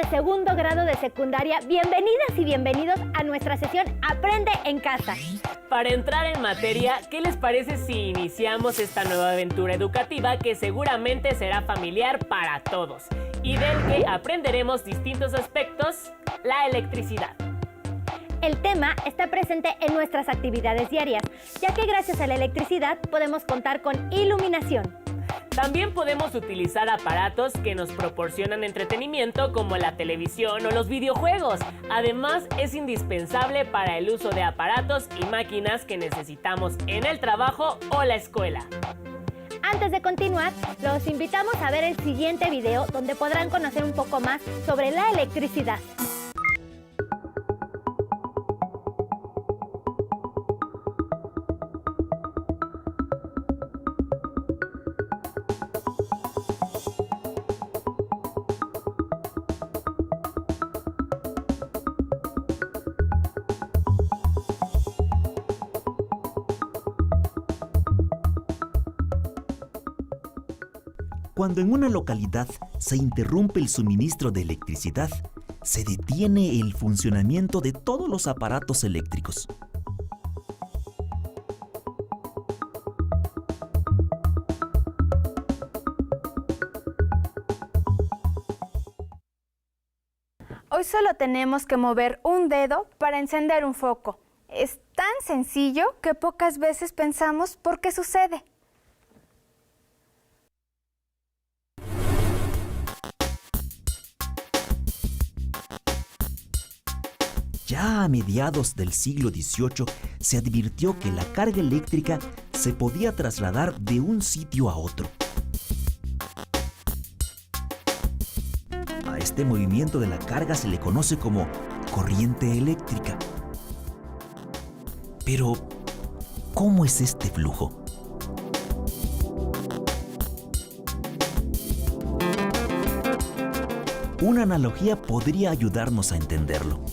de segundo grado de secundaria, bienvenidas y bienvenidos a nuestra sesión Aprende en Casa. Para entrar en materia, ¿qué les parece si iniciamos esta nueva aventura educativa que seguramente será familiar para todos y del que aprenderemos distintos aspectos, la electricidad? El tema está presente en nuestras actividades diarias, ya que gracias a la electricidad podemos contar con iluminación. También podemos utilizar aparatos que nos proporcionan entretenimiento como la televisión o los videojuegos. Además, es indispensable para el uso de aparatos y máquinas que necesitamos en el trabajo o la escuela. Antes de continuar, los invitamos a ver el siguiente video donde podrán conocer un poco más sobre la electricidad. Cuando en una localidad se interrumpe el suministro de electricidad, se detiene el funcionamiento de todos los aparatos eléctricos. Hoy solo tenemos que mover un dedo para encender un foco. Es tan sencillo que pocas veces pensamos por qué sucede. Ya a mediados del siglo XVIII se advirtió que la carga eléctrica se podía trasladar de un sitio a otro. A este movimiento de la carga se le conoce como corriente eléctrica. Pero, ¿cómo es este flujo? Una analogía podría ayudarnos a entenderlo.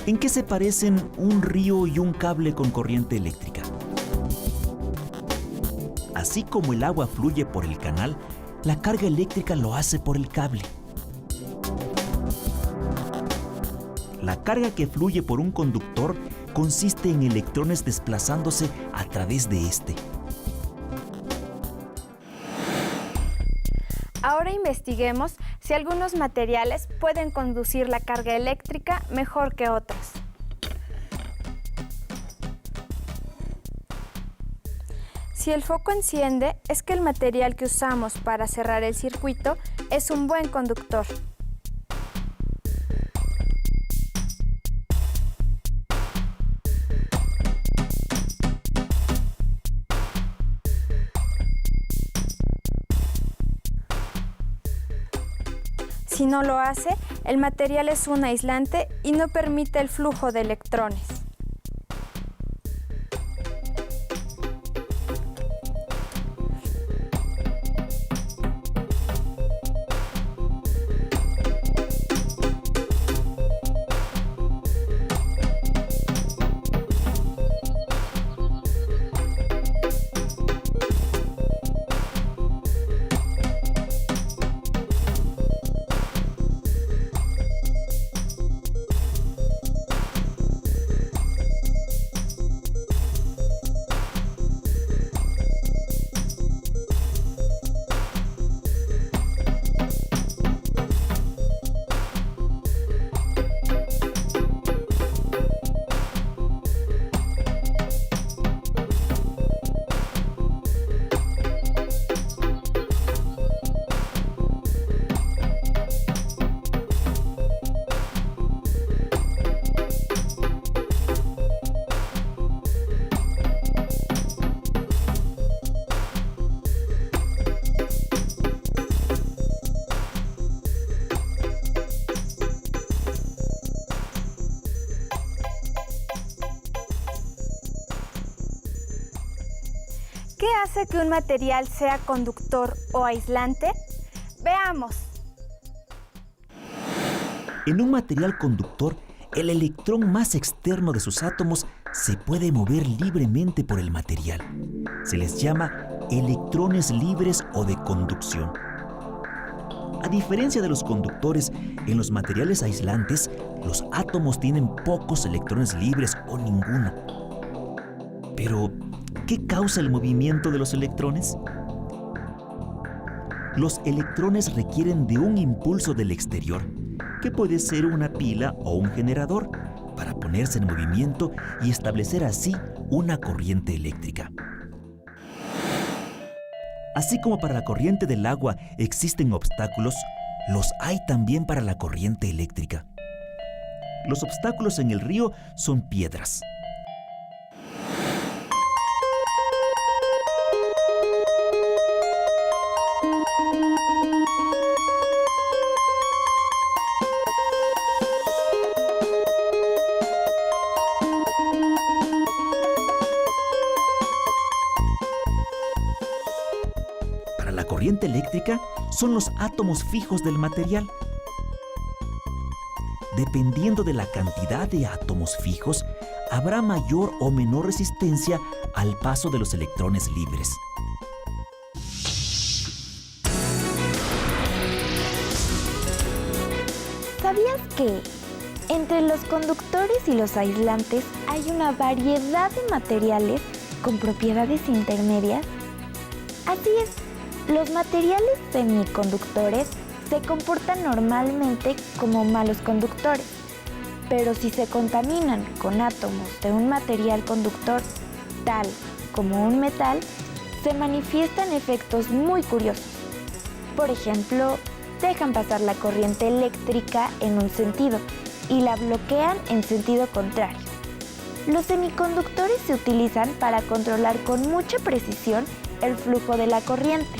¿En qué se parecen un río y un cable con corriente eléctrica? Así como el agua fluye por el canal, la carga eléctrica lo hace por el cable. La carga que fluye por un conductor consiste en electrones desplazándose a través de este. Ahora investiguemos si algunos materiales pueden conducir la carga eléctrica mejor que otros. Si el foco enciende, es que el material que usamos para cerrar el circuito es un buen conductor. Si no lo hace, el material es un aislante y no permite el flujo de electrones. ¿Qué hace que un material sea conductor o aislante? Veamos. En un material conductor, el electrón más externo de sus átomos se puede mover libremente por el material. Se les llama electrones libres o de conducción. A diferencia de los conductores, en los materiales aislantes, los átomos tienen pocos electrones libres o ninguno. Pero, ¿qué causa el movimiento de los electrones? Los electrones requieren de un impulso del exterior, que puede ser una pila o un generador, para ponerse en movimiento y establecer así una corriente eléctrica. Así como para la corriente del agua existen obstáculos, los hay también para la corriente eléctrica. Los obstáculos en el río son piedras. La corriente eléctrica son los átomos fijos del material. Dependiendo de la cantidad de átomos fijos, habrá mayor o menor resistencia al paso de los electrones libres. ¿Sabías que entre los conductores y los aislantes hay una variedad de materiales con propiedades intermedias? Así es. Los materiales semiconductores se comportan normalmente como malos conductores, pero si se contaminan con átomos de un material conductor, tal como un metal, se manifiestan efectos muy curiosos. Por ejemplo, dejan pasar la corriente eléctrica en un sentido y la bloquean en sentido contrario. Los semiconductores se utilizan para controlar con mucha precisión el flujo de la corriente,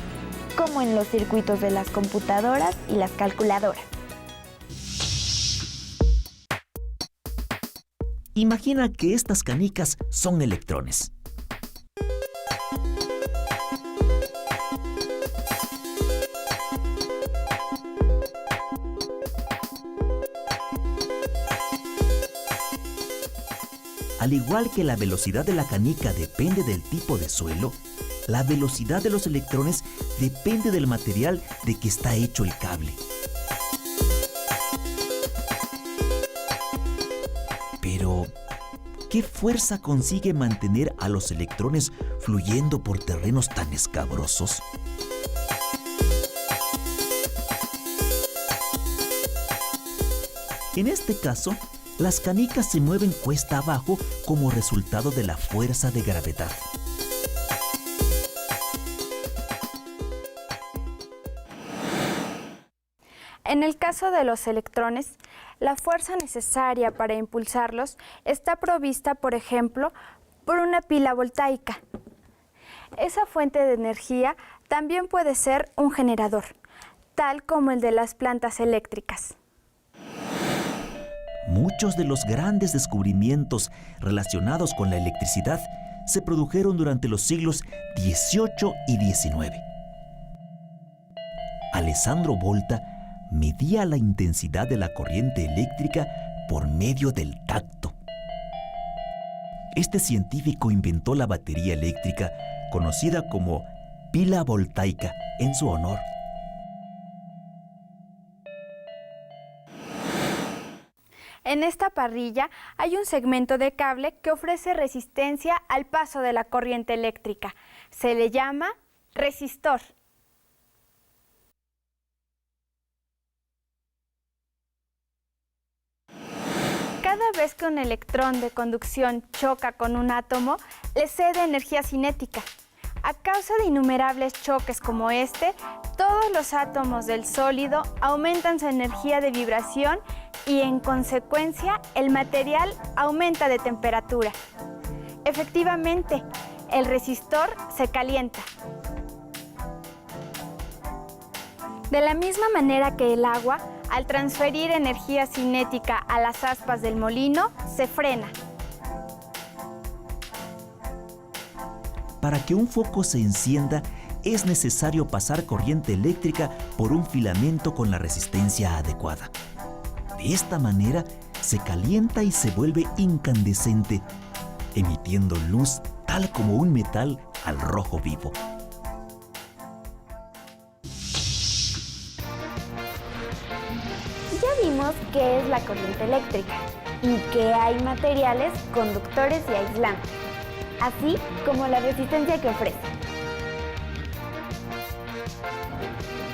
como en los circuitos de las computadoras y las calculadoras. Imagina que estas canicas son electrones. Al igual que la velocidad de la canica depende del tipo de suelo, la velocidad de los electrones depende del material de que está hecho el cable. Pero, ¿qué fuerza consigue mantener a los electrones fluyendo por terrenos tan escabrosos? En este caso, las canicas se mueven cuesta abajo como resultado de la fuerza de gravedad. En el caso de los electrones, la fuerza necesaria para impulsarlos está provista, por ejemplo, por una pila voltaica. Esa fuente de energía también puede ser un generador, tal como el de las plantas eléctricas. Muchos de los grandes descubrimientos relacionados con la electricidad se produjeron durante los siglos XVIII y XIX. Alessandro Volta medía la intensidad de la corriente eléctrica por medio del tacto. Este científico inventó la batería eléctrica, conocida como pila voltaica, en su honor. En esta parrilla hay un segmento de cable que ofrece resistencia al paso de la corriente eléctrica. Se le llama resistor. Cada vez que un electrón de conducción choca con un átomo, le cede energía cinética. A causa de innumerables choques como este, todos los átomos del sólido aumentan su energía de vibración y, en consecuencia, el material aumenta de temperatura. Efectivamente, el resistor se calienta. De la misma manera que el agua, al transferir energía cinética a las aspas del molino, se frena. Para que un foco se encienda, es necesario pasar corriente eléctrica por un filamento con la resistencia adecuada. De esta manera, se calienta y se vuelve incandescente, emitiendo luz tal como un metal al rojo vivo. qué es la corriente eléctrica y que hay materiales conductores y aislantes, así como la resistencia que ofrece.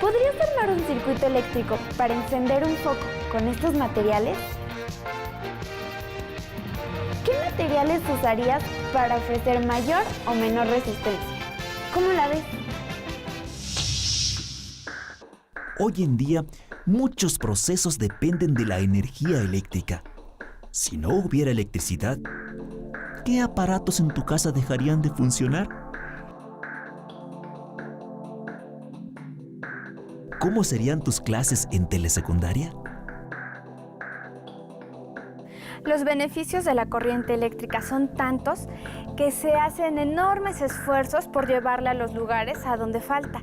¿Podrías armar un circuito eléctrico para encender un foco con estos materiales? ¿Qué materiales usarías para ofrecer mayor o menor resistencia? ¿Cómo la ves? Hoy en día, muchos procesos dependen de la energía eléctrica. Si no hubiera electricidad, ¿qué aparatos en tu casa dejarían de funcionar? ¿Cómo serían tus clases en telesecundaria? Los beneficios de la corriente eléctrica son tantos que se hacen enormes esfuerzos por llevarla a los lugares a donde falta.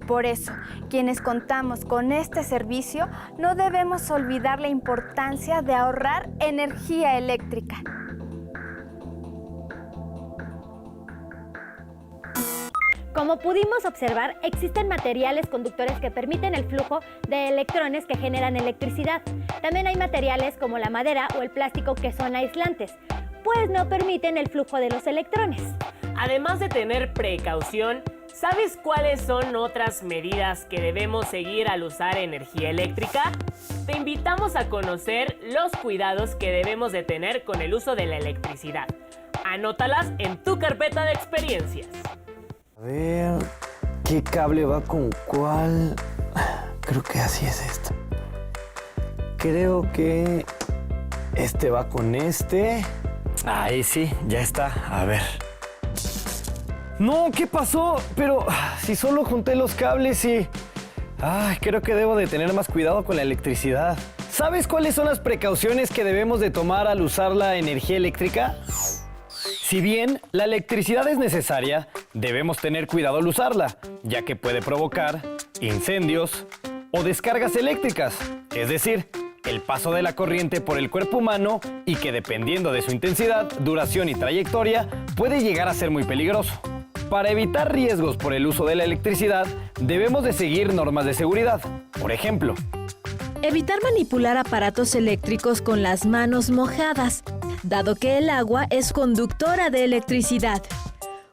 Por eso, quienes contamos con este servicio no debemos olvidar la importancia de ahorrar energía eléctrica. Como pudimos observar, existen materiales conductores que permiten el flujo de electrones que generan electricidad. También hay materiales como la madera o el plástico que son aislantes, pues no permiten el flujo de los electrones. Además de tener precaución, ¿sabes cuáles son otras medidas que debemos seguir al usar energía eléctrica? Te invitamos a conocer los cuidados que debemos de tener con el uso de la electricidad. Anótalas en tu carpeta de experiencias. A ver, ¿qué cable va con cuál? Creo que así es esto. Creo que este va con este. Ahí sí, ya está. A ver. No, ¿qué pasó? Pero si solo junté los cables y... Ay, creo que debo de tener más cuidado con la electricidad. ¿Sabes cuáles son las precauciones que debemos de tomar al usar la energía eléctrica? Si bien la electricidad es necesaria, debemos tener cuidado al usarla, ya que puede provocar incendios o descargas eléctricas, es decir, el paso de la corriente por el cuerpo humano y que dependiendo de su intensidad, duración y trayectoria, puede llegar a ser muy peligroso. Para evitar riesgos por el uso de la electricidad, debemos de seguir normas de seguridad. Por ejemplo, evitar manipular aparatos eléctricos con las manos mojadas, dado que el agua es conductora de electricidad.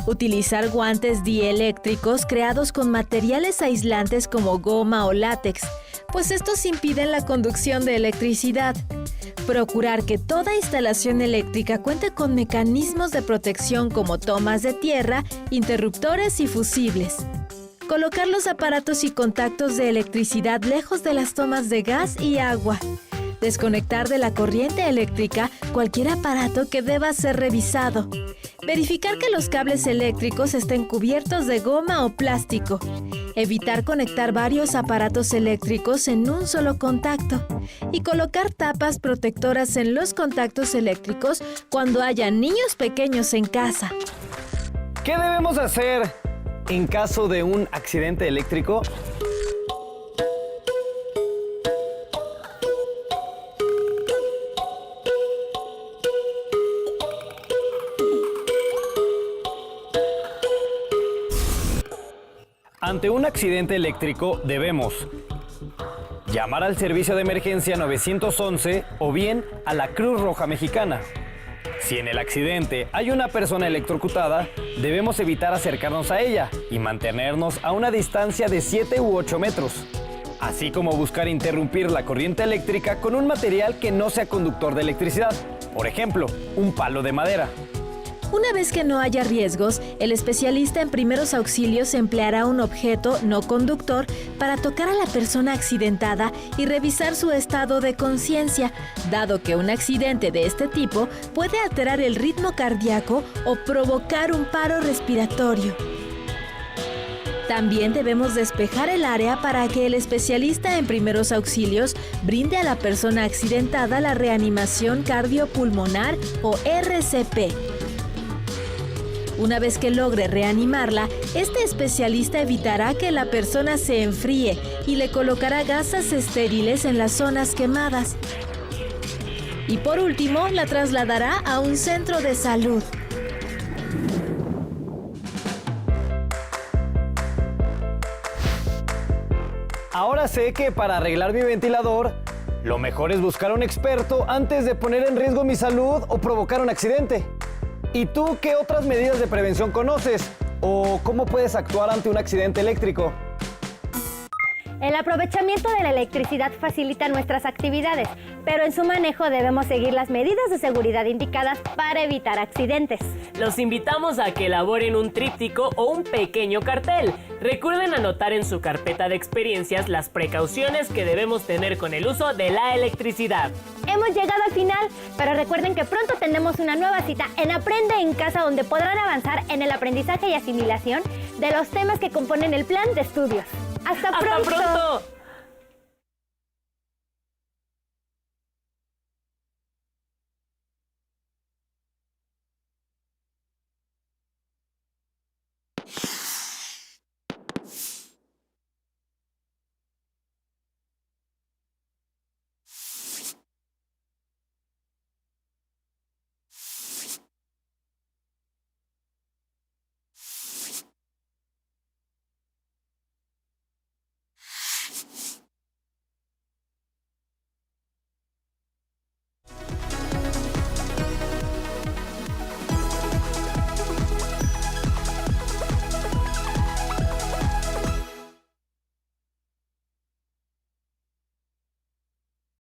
Utilizar guantes dieléctricos creados con materiales aislantes como goma o látex, pues estos impiden la conducción de electricidad. Procurar que toda instalación eléctrica cuente con mecanismos de protección como tomas de tierra, interruptores y fusibles. Colocar los aparatos y contactos de electricidad lejos de las tomas de gas y agua. Desconectar de la corriente eléctrica cualquier aparato que deba ser revisado. Verificar que los cables eléctricos estén cubiertos de goma o plástico. Evitar conectar varios aparatos eléctricos en un solo contacto. Y colocar tapas protectoras en los contactos eléctricos cuando haya niños pequeños en casa. ¿qué debemos hacer en caso de un accidente eléctrico? Ante un accidente eléctrico debemos llamar al servicio de emergencia 911 o bien a la Cruz Roja Mexicana. Si en el accidente hay una persona electrocutada, debemos evitar acercarnos a ella y mantenernos a una distancia de 7 u 8 metros, así como buscar interrumpir la corriente eléctrica con un material que no sea conductor de electricidad, por ejemplo, un palo de madera. Una vez que no haya riesgos, el especialista en primeros auxilios empleará un objeto no conductor para tocar a la persona accidentada y revisar su estado de conciencia, dado que un accidente de este tipo puede alterar el ritmo cardíaco o provocar un paro respiratorio. También debemos despejar el área para que el especialista en primeros auxilios brinde a la persona accidentada la reanimación cardiopulmonar o RCP. Una vez que logre reanimarla, este especialista evitará que la persona se enfríe y le colocará gasas estériles en las zonas quemadas. Y por último, la trasladará a un centro de salud. Ahora sé que para arreglar mi ventilador Lo mejor es buscar a un experto antes de poner en riesgo mi salud o provocar un accidente. ¿Y tú qué otras medidas de prevención conoces? ¿O cómo puedes actuar ante un accidente eléctrico? El aprovechamiento de la electricidad facilita nuestras actividades, pero en su manejo debemos seguir las medidas de seguridad indicadas para evitar accidentes. Los invitamos a que elaboren un tríptico o un pequeño cartel. Recuerden anotar en su carpeta de experiencias las precauciones que debemos tener con el uso de la electricidad. Hemos llegado al final, pero recuerden que pronto tenemos una nueva cita en Aprende en Casa, donde podrán avanzar en el aprendizaje y asimilación de los temas que componen el plan de estudios. ¡Hasta pronto! ¡Hasta pronto!